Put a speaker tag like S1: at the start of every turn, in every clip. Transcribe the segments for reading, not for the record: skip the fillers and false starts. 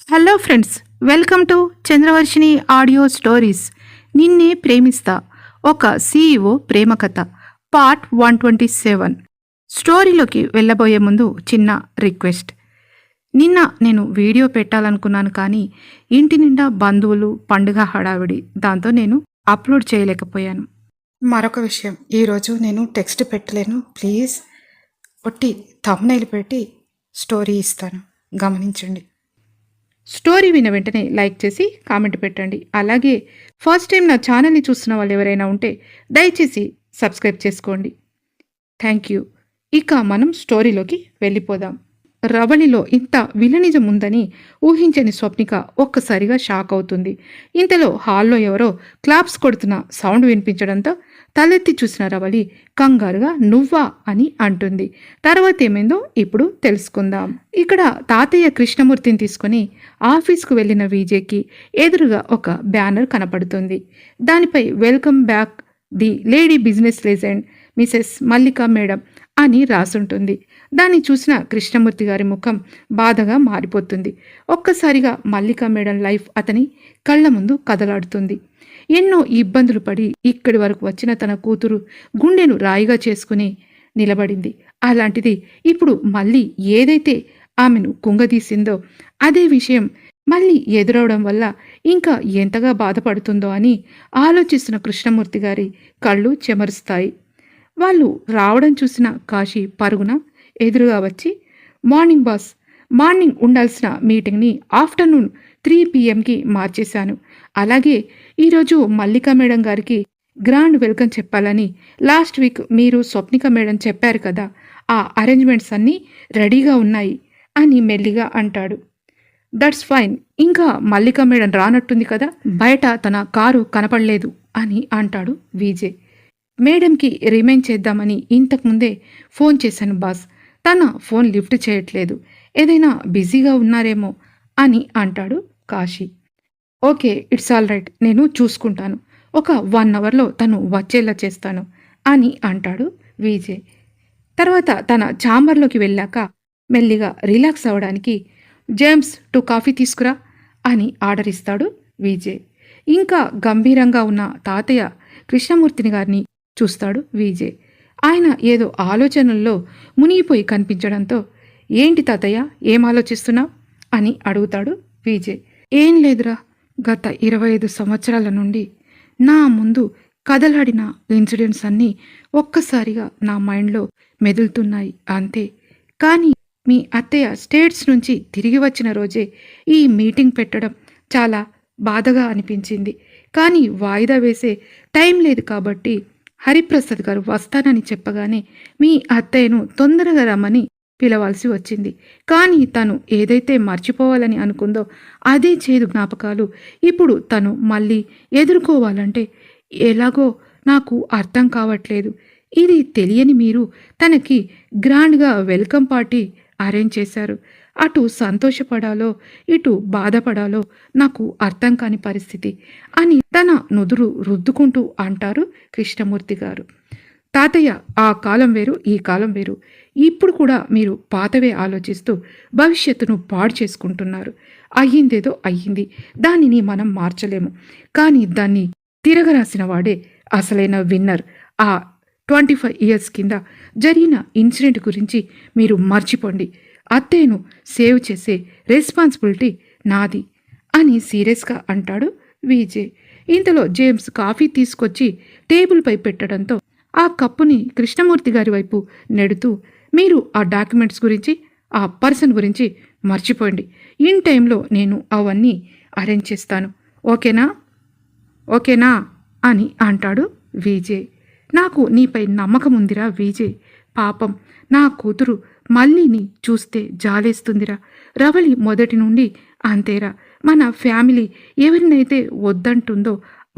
S1: Hello friends, welcome to Chandravarshini audio stories. నిన్నే ప్రేమిస్తా, ఒక CEO ప్రేమ కథ, పార్ట్ 127. స్టోరీలోకి వెళ్ళబోయే ముందు చిన్న రిక్వెస్ట్. నిన్న నేను వీడియో పెట్టాలనుకున్నాను, కానీ ఇంటి నిండా బంధువులు, పండుగ హడావిడి, దాంతో నేను అప్లోడ్ చేయలేకపోయాను. మరొక విషయం, ఈరోజు నేను టెక్స్ట్ పెట్టలేను. ప్లీజ్ ఒట్టి థంబ్నెయిల్ పెట్టి స్టోరీ ఇస్తాను, గమనించండి. స్టోరీ విన్న వెంటనే లైక్ చేసి కామెంట్ పెట్టండి. అలాగే ఫస్ట్ టైం నా ఛానల్ని చూస్తున్న వాళ్ళు ఎవరైనా ఉంటే దయచేసి సబ్స్క్రైబ్ చేసుకోండి. Thank you. ఇక మనం స్టోరీలోకి వెళ్ళిపోదాం. రవళిలో ఇంత విలనిజం ఉందని ఊహించని స్వప్నిక ఒక్కసారిగా షాక్ అవుతుంది. ఇంతలో హాల్లో ఎవరో క్లాప్స్ కొడుతున్న సౌండ్ వినిపించడంతో తలెత్తి చూసిన రవళి కంగారుగా నువ్వా అని అంటుంది. తర్వాత ఏమైందో ఇప్పుడు తెలుసుకుందాం. ఇక్కడ తాతయ్య కృష్ణమూర్తిని తీసుకొని ఆఫీస్కు వెళ్ళిన విజయ్కి ఎదురుగా ఒక బ్యానర్ కనపడుతుంది. దానిపై welcome back the lady business legend Mrs Mallika madam అని రాసుంటుంది. దాన్ని చూసిన కృష్ణమూర్తి గారి ముఖం బాధగా మారిపోతుంది. ఒక్కసారిగా మల్లికా మేడం లైఫ్ అతని కళ్ళ ముందు కదలాడుతుంది. ఎన్నో ఇబ్బందులు పడి ఇక్కడి వరకు వచ్చిన తన కూతురు గుండెను రాయిగా చేసుకుని నిలబడింది. అలాంటిది ఇప్పుడు మళ్ళీ ఏదైతే ఆమెను కుంగదీసిందో అదే విషయం మళ్ళీ ఎదురవడం వల్ల ఇంకా ఎంతగా బాధపడుతుందో అని ఆలోచిస్తున్న కృష్ణమూర్తి గారి కళ్ళు చెమరుస్తాయి. వాళ్ళు రావడం చూసిన కాశీ పరుగున ఎదురుగా వచ్చి, మార్నింగ్ బాస్, మార్నింగ్ ఉండాల్సిన మీటింగ్ని ఆఫ్టర్నూన్ 3 PM మార్చేశాను. అలాగే ఈరోజు మల్లికా మేడం గారికి గ్రాండ్ వెల్కమ్ చెప్పాలని లాస్ట్ వీక్ మీరు స్వప్నిక మేడం చెప్పారు కదా, ఆ అరేంజ్మెంట్స్ అన్నీ రెడీగా ఉన్నాయి అని మెల్లిగా అంటాడు. That's fine. ఇంకా మల్లికా మేడం రానట్టుంది కదా, బయట తన కారు కనపడలేదు అని అంటాడు విజయ్. మేడంకి రిమైండ్ చేద్దామని ఇంతకుముందే ఫోన్ చేశాను బాస్, తన ఫోన్ లిఫ్ట్ చేయట్లేదు, ఏదైనా బిజీగా ఉన్నారేమో అని అంటాడు Kashi. Okay, it's all right, నేను చూసుకుంటాను, ఒక 1 అవర్లో తను వచ్చేలా చేస్తాను అని అంటాడు విజయ్. తర్వాత తన ఛాంబర్లోకి వెళ్ళాక మెల్లిగా రిలాక్స్ అవ్వడానికి జేమ్స్ 2 కాఫీ తీసుకురా అని ఆర్డర్ ఇస్తాడు విజయ్. ఇంకా గంభీరంగా ఉన్న తాతయ్య కృష్ణమూర్తిని గారిని చూస్తాడు విజయ్. ఆయన ఏదో ఆలోచనల్లో మునిగిపోయి కనిపించడంతో, ఏంటి తాతయ్య, ఏం ఆలోచిస్తున్నావు అని అడుగుతాడు విజయ్. ఏం లేదురా, గత 25 సంవత్సరాల నుండి నా ముందు కదలాడిన ఇన్సిడెంట్స్ అన్నీ ఒక్కసారిగా నా మైండ్లో మెదులుతున్నాయి అంతే. కానీ మీ అత్తయ్య స్టేట్స్ నుంచి తిరిగి వచ్చిన రోజే ఈ మీటింగ్ పెట్టడం చాలా బాధగా అనిపించింది. కానీ వాయిదా వేసే టైం లేదు కాబట్టి హరిప్రసాద్ గారు వస్తానని చెప్పగానే మీ అత్తయ్యను తొందరగా రమ్మని పిలవాల్సి వచ్చింది. కానీ తను ఏదైతే మర్చిపోవాలని అనుకుందో అదే చేదు జ్ఞాపకాలు ఇప్పుడు తను మళ్ళీ ఎదుర్కోవాలంటే ఎలాగో నాకు అర్థం కావట్లేదు. ఇది తెలియని మీరు తనకి గ్రాండ్గా వెల్కమ్ పార్టీ అరేంజ్ చేశారు. అటు సంతోషపడాలో ఇటు బాధపడాలో నాకు అర్థం కాని పరిస్థితి అని తన నుదురు రుద్దుకుంటూ అంటారు కృష్ణమూర్తి గారు. తాతయ్య, ఆ కాలం వేరు, ఈ కాలం వేరు. ఇప్పుడు కూడా మీరు పాతవే ఆలోచిస్తూ భవిష్యత్తును పాడు చేసుకుంటున్నారు. అయ్యిందేదో అయ్యింది, దానిని మనం మార్చలేము. కానీ దాన్ని తిరగరాసిన వాడే అసలైన విన్నర్. ఆ 25 ఇయర్స్ కింద జరిగిన ఇన్సిడెంట్ గురించి మీరు మర్చిపోండి. అత్తయ్యను సేవ్ చేసే రెస్పాన్సిబిలిటీ నాది అని సీరియస్గా అంటాడు విజయ్. ఇంతలో జేమ్స్ కాఫీ తీసుకొచ్చి టేబుల్పై పెట్టడంతో ఆ కప్పుని కృష్ణమూర్తి గారి వైపు నెడుతూ, మీరు ఆ డాక్యుమెంట్స్ గురించి, ఆ పర్సన్ గురించి మర్చిపోండి. ఇన్ టైంలో నేను అవన్నీ అరేంజ్ చేస్తాను, ఓకేనా ఓకేనా అని అంటాడు విజయ్. నాకు నీపై నమ్మకం ఉందిరా విజయ్. పాపం నా కూతురు మళ్ళీని చూస్తే జాలేస్తుందిరా. రవళి మొదటి నుండి అంతేరా. మన ఫ్యామిలీ ఎవరినైతే వద్దంటుందో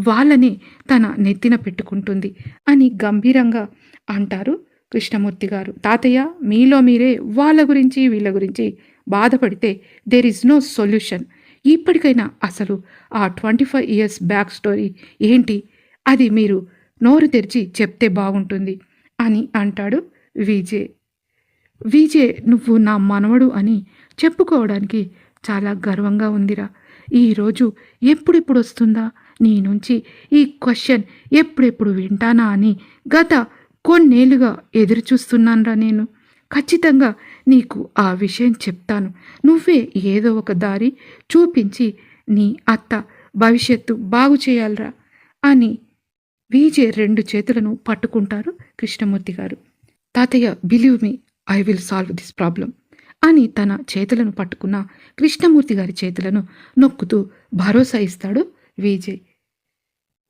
S1: వాళ్ళనే తన నెత్తిన పెట్టుకుంటుంది అని గంభీరంగా అంటారు కృష్ణమూర్తి గారు. తాతయ్య, మీలో మీరే వాళ్ళ గురించి వీళ్ళ గురించి బాధపడితే దేర్ ఇస్ నో సొల్యూషన్. ఇప్పటికైనా అసలు ఆ 25 ఇయర్స్ బ్యాక్ స్టోరీ ఏంటి, అది మీరు నోరు తెరిచి చెప్తే బాగుంటుంది అని అంటాడు విజయ్. విజయ్, నువ్వు నా మనవడు అని చెప్పుకోవడానికి చాలా గర్వంగా ఉందిరా. ఈరోజు ఎప్పుడెప్పుడు వస్తుందా నీ నుంచి ఈ క్వశ్చన్, ఎప్పుడెప్పుడు వింటానా అని గత కొన్నేళ్లుగా ఎదురు చూస్తున్నానురా నేను. ఖచ్చితంగా నీకు ఆ విషయం చెప్తాను. నువ్వే ఏదో ఒక దారి చూపించి నీ అత్త భవిష్యత్తు బాగు చేయాలరా అని విజయ్ 2 చేతులను పట్టుకుంటారు కృష్ణమూర్తి గారు. తాతయ్య, believe me, I will solve this problem అని తన చేతులను పట్టుకున్న కృష్ణమూర్తి గారి చేతులను నొక్కుతూ భరోసా ఇస్తాడు విజయ్.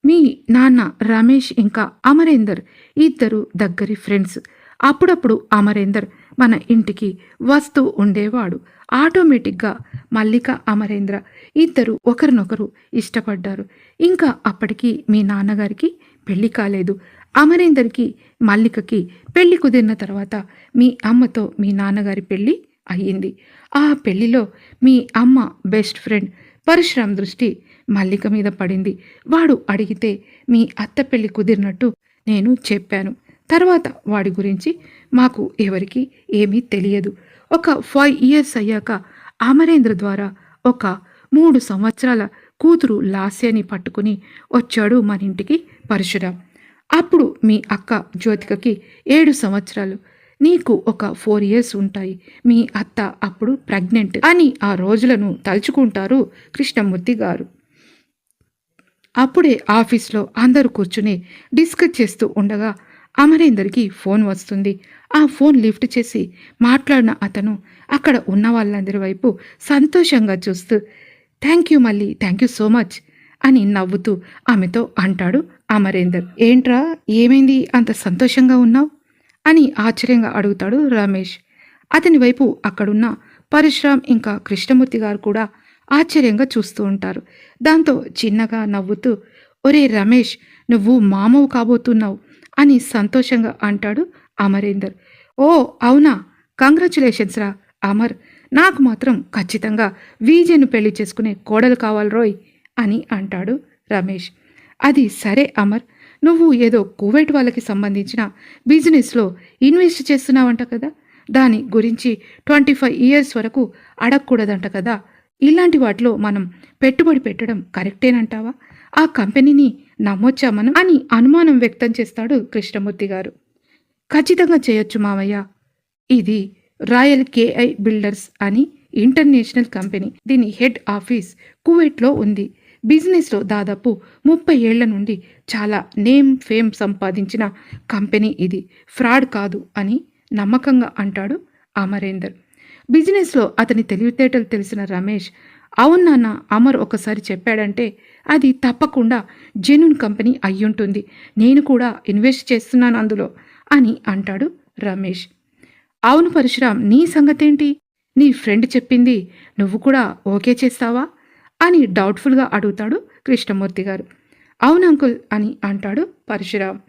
S1: మీ నాన్న రమేష్ ఇంకా అమరేందర్ ఇద్దరు దగ్గరి ఫ్రెండ్స్. అప్పుడప్పుడు అమరేందర్ మన ఇంటికి వస్తూ ఉండేవాడు. ఆటోమేటిక్గా మల్లిక, అమరేంద్ర ఇద్దరు ఒకరినొకరు ఇష్టపడ్డారు. ఇంకా అప్పటికి మీ నాన్నగారికి పెళ్లి కాలేదు. అమరేందర్కి, మల్లికకి పెళ్లి కుదిరిన తర్వాత మీ అమ్మతో మీ నాన్నగారి పెళ్లి అయ్యింది. ఆ పెళ్లిలో మీ అమ్మ బెస్ట్ ఫ్రెండ్ పరశురామ్ దృష్టి మల్లిక మీద పడింది. వాడు అడిగితే మీ అత్త పెళ్లి కుదిరినట్టు నేను చెప్పాను. తర్వాత వాడి గురించి మాకు ఎవరికి ఏమీ తెలియదు. ఒక 5 years అయ్యాక అమరేంద్ర ద్వారా ఒక 3 సంవత్సరాల కూతురు లాస్యాని పట్టుకుని వచ్చాడు మన ఇంటికి పరశురామ్. అప్పుడు మీ అక్క జ్యోతికకి 7 సంవత్సరాలు, నీకు ఒక 4 years ఉంటాయి. మీ అత్త అప్పుడు ప్రెగ్నెంట్ అని ఆ రోజులను తలుచుకుంటారు కృష్ణమూర్తి గారు. అప్పుడే ఆఫీస్లో అందరూ కూర్చుని డిస్కస్ చేస్తూ ఉండగా అమరేందర్కి ఫోన్ వస్తుంది. ఆ ఫోన్ లిఫ్ట్ చేసి మాట్లాడిన అతను అక్కడ ఉన్న వాళ్ళందరి వైపు సంతోషంగా చూస్తూ థ్యాంక్ యూ మళ్ళీ, థ్యాంక్ యూ సో మచ్ అని నవ్వుతూ ఆమెతో అంటాడు అమరేందర్. ఏంట్రా, ఏమైంది అంత సంతోషంగా ఉన్నావు అని ఆశ్చర్యంగా అడుగుతాడు రమేష్. అతని వైపు అక్కడున్న పరశురామ్ ఇంకా కృష్ణమూర్తి గారు కూడా ఆశ్చర్యంగా చూస్తూ ఉంటారు. దాంతో చిన్నగా నవ్వుతూ, ఒరే రమేష్, నువ్వు మామవు కాబోతున్నావు అని సంతోషంగా అంటాడు అమరేందర్. ఓ అవునా, కంగ్రాచులేషన్స్ రా అమర్, నాకు మాత్రం ఖచ్చితంగా విజయ్ను పెళ్లి చేసుకునే కోడలు కావాలి రోయ్ అని అంటాడు రమేష్. అది సరే అమర్, నువ్వు ఏదో కువైట్ వాళ్ళకి సంబంధించిన బిజినెస్లో ఇన్వెస్ట్ చేస్తున్నావంట కదా, దాని గురించి 25 years వరకు అడగకూడదంట కదా. ఇలాంటి వాటిలో మనం పెట్టుబడి పెట్టడం కరెక్టేనంటావా? ఆ కంపెనీని నమ్మొచ్చా మనం అని అనుమానం వ్యక్తం చేస్తాడు కృష్ణమూర్తి గారు. ఖచ్చితంగా చేయొచ్చు మావయ్య. ఇది రాయల్ కేఐ బిల్డర్స్ అని ఇంటర్నేషనల్ కంపెనీ. దీని హెడ్ ఆఫీస్ కువైట్లో ఉంది. బిజినెస్లో దాదాపు 30 ఏళ్ల నుండి చాలా నేమ్ ఫేమ్ సంపాదించిన కంపెనీ ఇది. ఫ్రాడ్ కాదు అని నమ్మకంగా అంటాడు అమరేందర్. బిజినెస్లో అతని తెలివితేటలు తెలిసిన రమేష్, అవును నాన్న, అమర్ ఒకసారి చెప్పాడంటే అది తప్పకుండా జెన్యూన్ కంపెనీ అయ్యుంటుంది. నేను కూడా ఇన్వెస్ట్ చేస్తున్నాను అందులో అని అంటాడు రమేష్. అవును పరశురామ్, నీ సంగతేంటి? నీ ఫ్రెండ్ చెప్పింది నువ్వు కూడా ఓకే చేస్తావా అని డౌట్ఫుల్గా అడుగుతాడు కృష్ణమూర్తి గారు. అవును అంకుల్ అని అంటాడు పరశురామ్.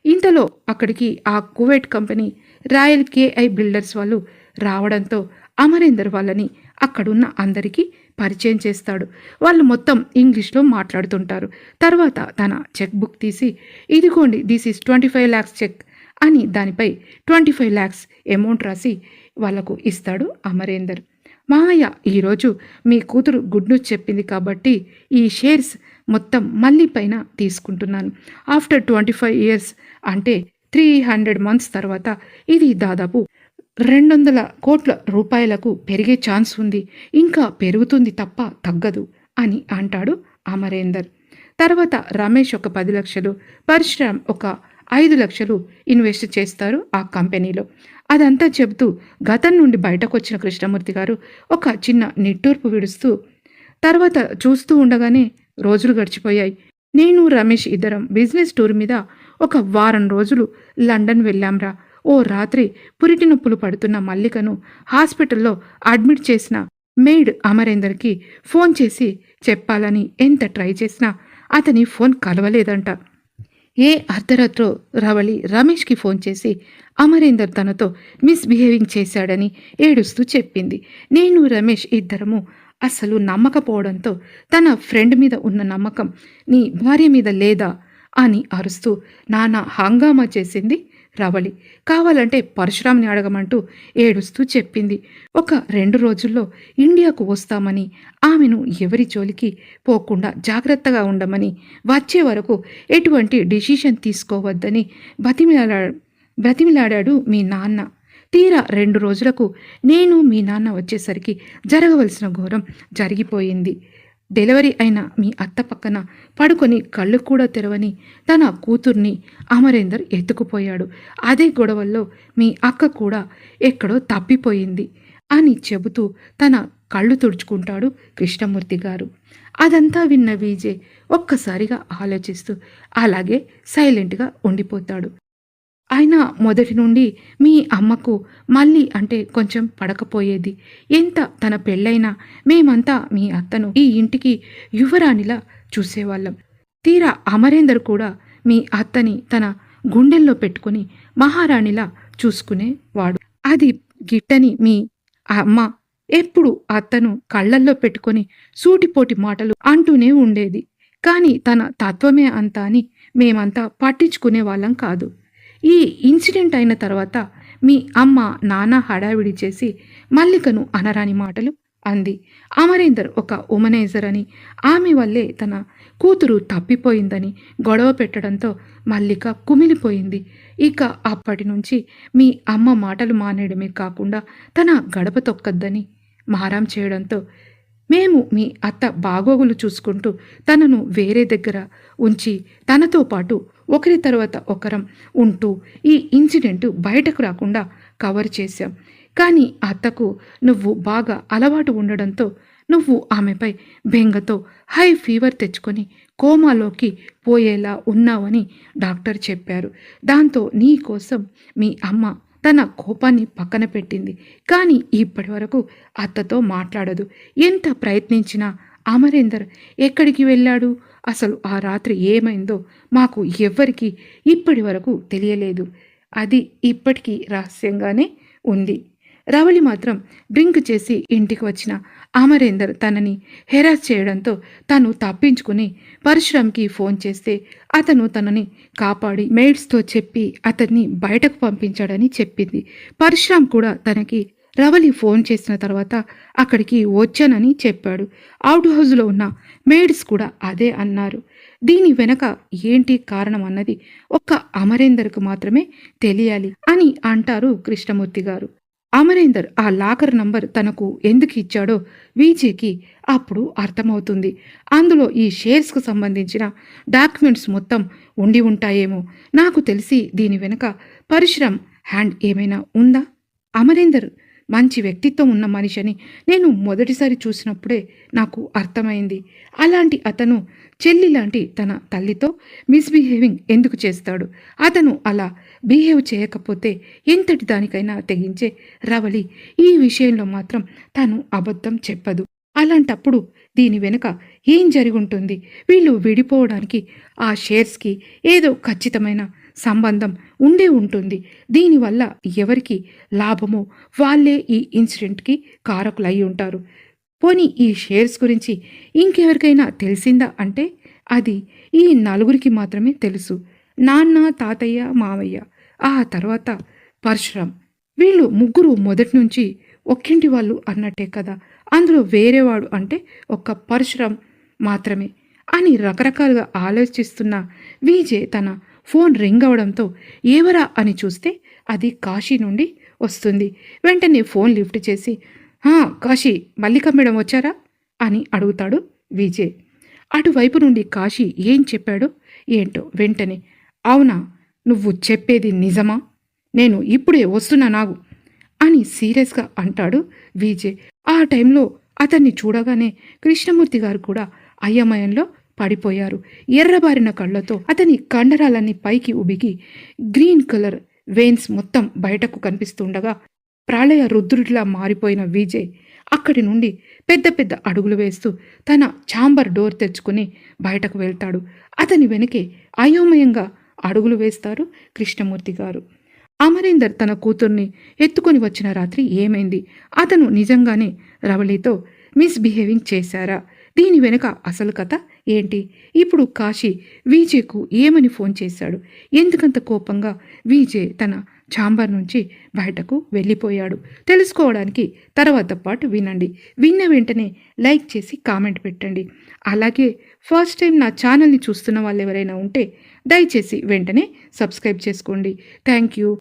S1: ఇంతలో అక్కడికి ఆ Kuwait company royal KI builders వాళ్ళు రావడంతో అమరేందర్ వాళ్ళని అక్కడున్న అందరికీ పరిచయం చేస్తాడు. వాళ్ళు మొత్తం ఇంగ్లీష్లో మాట్లాడుతుంటారు. తర్వాత తన చెక్ బుక్ తీసి, ఇదిగోండి, దిస్ ఈస్ 25 lakhs చెక్ అని దానిపై 25 lakhs అమౌంట్ రాసి వాళ్లకు ఇస్తాడు అమరేందర్. మామయ్య, ఈరోజు మీ కూతురు గుడ్ న్యూస్ చెప్పింది కాబట్టి ఈ షేర్స్ మొత్తం మళ్ళీ పైన తీసుకుంటున్నాను. ఆఫ్టర్ 25 years అంటే 300 months తర్వాత ఇది దాదాపు 200 కోట్ల రూపాయలకు పెరిగే ఛాన్స్ ఉంది. ఇంకా పెరుగుతుంది తప్ప తగ్గదు అని అంటాడు అమరేందర్. తర్వాత రమేష్ ఒక 10 లక్షలు, పరశురామ్ ఒక 5 లక్షలు ఇన్వెస్ట్ చేస్తారు ఆ కంపెనీలో. అదంతా చెబుతూ గతం నుండి బయటకు వచ్చిన కృష్ణమూర్తి గారు ఒక చిన్న నిట్టూర్పు విడుస్తూ, తర్వాత చూస్తూ ఉండగానే రోజులు గడిచిపోయాయి. నేను రమేష్ ఇద్దరం బిజినెస్ టూర్ మీద ఒక వారం రోజులు లండన్ వెళ్ళాంరా. ఓ రాత్రి పురిటి నొప్పులు పడుతున్న మల్లికను హాస్పిటల్లో అడ్మిట్ చేసిన మెయిడ్ అమరేందర్కి ఫోన్ చేసి చెప్పాలని ఎంత ట్రై చేసినా అతని ఫోన్ కలవలేదంట. ఏ అర్ధరాత్రో రవళి రమేష్కి ఫోన్ చేసి అమరేందర్ తనతో మిస్బిహేవింగ్ చేశాడని ఏడుస్తూ చెప్పింది. నేను రమేష్ ఇద్దరము అసలు నమ్మకపోవడంతో తన ఫ్రెండ్ మీద ఉన్న నమ్మకం నీ భార్య మీద లేదా అని అరుస్తూ నానా హంగామా చేసింది రవళి. కావాలంటే పరశురాంని అడగమంటూ ఏడుస్తూ చెప్పింది. ఒక 2 రోజుల్లో ఇండియాకు వస్తామని, ఆమెను ఎవరి జోలికి పోకుండా జాగ్రత్తగా ఉండమని, వచ్చే వరకు ఎటువంటి డిసిషన్ తీసుకోవద్దని బ్రతిమిలాడాడు మీ నాన్న. తీరా 2 రోజులకు నేను మీ నాన్న వచ్చేసరికి జరగవలసిన ఘోరం జరిగిపోయింది. డెలివరీ అయిన మీ అత్త పక్కన పడుకొని కళ్ళు కూడా తెరవని తన కూతుర్ని అమరేందర్ ఎత్తుకుపోయాడు. అదే గొడవల్లో మీ అక్క కూడా ఎక్కడో తప్పిపోయింది అని చెబుతూ తన కళ్ళు తుడుచుకుంటాడు కృష్ణమూర్తి గారు. అదంతా విన్న విజయ్ ఒక్కసారిగా ఆలోచిస్తూ అలాగే సైలెంట్గా ఉండిపోతాడు. అయినా మొదటి నుండి మీ అమ్మకు మళ్ళీ అంటే కొంచెం పడకపోయేది. ఎంత తన పెళ్ళైనా మేమంతా మీ అత్తను ఈ ఇంటికి యువరాణిలా చూసేవాళ్ళం. తీరా అమరేందర్ కూడా మీ అత్తని తన గుండెల్లో పెట్టుకుని మహారాణిలా చూసుకునేవాడు. అది గిట్టని మీ అమ్మ ఎప్పుడు అత్తను కళ్ళల్లో పెట్టుకొని సూటిపోటి మాటలు అంటూనే ఉండేది. కానీ తన తత్వమే అంతా అని మేమంతా పట్టించుకునే వాళ్ళం కాదు. ఈ ఇన్సిడెంట్ అయిన తర్వాత మీ అమ్మ నానా హడావిడి చేసి మల్లికను అనరాని మాటలు అంది. అమరేందర్ ఒక ఉమనైజర్ అని, ఆమె వల్లే తన కూతురు తప్పిపోయిందని గొడవ పెట్టడంతో మల్లిక కుమిలిపోయింది. ఇక అప్పటి నుంచి మీ అమ్మ మాటలు మానేయడమే కాకుండా తన గడప తొక్కద్దని మారం చేయడంతో మేము మీ అత్త బాగోగులు చూసుకుంటూ తనను వేరే దగ్గర ఉంచి తనతో పాటు ఒకరి తర్వాత ఒకరం ఉంటూ ఈ ఇన్సిడెంట్ బయటకు రాకుండా కవర్ చేశాం. కానీ అత్తకు నువ్వు బాగా అలవాటు ఉండడంతో నువ్వు ఆమెపై బెంగతో హై ఫీవర్ తెచ్చుకొని కోమాలోకి పోయేలా ఉన్నావని డాక్టర్ చెప్పారు. దాంతో నీ కోసం మీ అమ్మ తన కోపాన్ని పక్కన పెట్టింది. కానీ ఇప్పటి వరకు అత్తతో మాట్లాడదు. ఎంత ప్రయత్నించినా అమరేందర్ ఎక్కడికి వెళ్ళాడు, అసలు ఆ రాత్రి ఏమైందో మాకు ఎవ్వరికీ ఇప్పటి వరకు తెలియలేదు. అది ఇప్పటికీ రహస్యంగానే ఉంది. రవళి మాత్రం డ్రింక్ చేసి ఇంటికి వచ్చిన అమరేందర్ తనని హెరాస్ చేయడంతో తను తప్పించుకుని పరశురాంకి ఫోన్ చేస్తే అతను తనని కాపాడి మెయిడ్స్తో చెప్పి అతన్ని బయటకు పంపించాడని చెప్పింది. పరశురాం కూడా తనకి రవళి ఫోన్ చేసిన తర్వాత అక్కడికి వచ్చానని చెప్పాడు. అవుట్ హౌస్లో ఉన్న మెయిడ్స్ కూడా అదే అన్నారు. దీని వెనక ఏంటి కారణం అన్నది ఒక్క అమరేందర్కు మాత్రమే తెలియాలి అని అంటారు కృష్ణమూర్తి గారు. అమరేందర్ ఆ లాకర్ నంబర్ తనకు ఎందుకు ఇచ్చాడో విజయ్కి అప్పుడు అర్థమవుతుంది. అందులో ఈ షేర్స్కు సంబంధించిన డాక్యుమెంట్స్ మొత్తం ఉండి ఉంటాయేమో. నాకు తెలిసి దీని వెనుక పరశురాం హ్యాండ్ ఏమైనా ఉందా? అమరేందర్ మంచి వ్యక్తిత్వం ఉన్న మనిషిని నేను మొదటిసారి చూసినప్పుడే నాకు అర్థమైంది. అలాంటి అతను చెల్లి లాంటి తన తల్లితో మిస్బిహేవింగ్ ఎందుకు చేస్తాడు? అతను అలా బిహేవ్ చేయకపోతే ఎంతటి దానికైనా తెగించే రవళి ఈ విషయంలో మాత్రం తను అబద్ధం చెప్పదు. అలాంటప్పుడు దీని వెనుక ఏం జరుగుంటుంది? వీళ్ళు విడిపోవడానికి ఆ షేర్స్కి ఏదో ఖచ్చితమైన సంబంధం ఉండే ఉంటుంది. దీనివల్ల ఎవరికి లాభమో వాళ్ళే ఈ ఇన్సిడెంట్కి కారకులై ఉంటారు. పోనీ ఈ షేర్స్ గురించి ఇంకెవరికైనా తెలిసిందా అంటే అది ఈ నలుగురికి మాత్రమే తెలుసు. నాన్న, తాతయ్య, మావయ్య, ఆ తర్వాత పరశురాం. వీళ్ళు ముగ్గురు మొదటి నుంచి ఒక్కింటి వాళ్ళు అన్నట్టే కదా. అందులో వేరేవాడు అంటే ఒక్క పరశురాం మాత్రమే అని రకరకాలుగా ఆలోచిస్తున్న విజయ్ తన ఫోన్ రింగ్ అవడంతో ఎవరా అని చూస్తే అది కాశీ నుండి వస్తుంది. వెంటనే ఫోన్ లిఫ్ట్ చేసి కాశీ, మల్లిక మేడం వచ్చారా అని అడుగుతాడు విజయ్. అటువైపు నుండి కాశీ ఏం చెప్పాడో ఏంటో వెంటనే, అవునా, నువ్వు చెప్పేది నిజమా? నేను ఇప్పుడే వస్తున్నా నాగు అని సీరియస్గా అంటాడు విజయ్. ఆ టైంలో అతన్ని చూడగానే కృష్ణమూర్తి గారు కూడా అయోమయంలో పడిపోయారు. ఎర్రబారిన కళ్ళతో అతని కండరాలన్నీ పైకి ఉబికి గ్రీన్ కలర్ వెయిన్స్ మొత్తం బయటకు కనిపిస్తుండగా ప్రళయ రుద్రుడిలా మారిపోయిన విజయ్ అక్కడి నుండి పెద్ద పెద్ద అడుగులు వేస్తూ తన ఛాంబర్ డోర్ తెచ్చుకుని బయటకు వెళ్తాడు. అతని వెనకే అయోమయంగా అడుగులు వేస్తారు కృష్ణమూర్తి గారు. అమరేందర్ తన కూతుర్ని ఎత్తుకొని వచ్చిన రాత్రి ఏమైంది? అతను నిజంగానే రవళితో మిస్బిహేవింగ్ చేశారా? దీని వెనుక అసలు కథ ఏంటి? ఇప్పుడు కాశీ విజయ్కు ఏమని ఫోన్ చేశాడు? ఎందుకంత కోపంగా విజయ్ తన ఛాంబర్ నుంచి బయటకు వెళ్ళిపోయాడు? తెలుసుకోవడానికి తర్వాత పాటు వినండి. విన్న వెంటనే లైక్ చేసి కామెంట్ పెట్టండి. అలాగే ఫస్ట్ టైం నా ఛానల్ని చూస్తున్న వాళ్ళు ఎవరైనా ఉంటే దయచేసి వెంటనే సబ్స్క్రైబ్ చేసుకోండి. Thank you.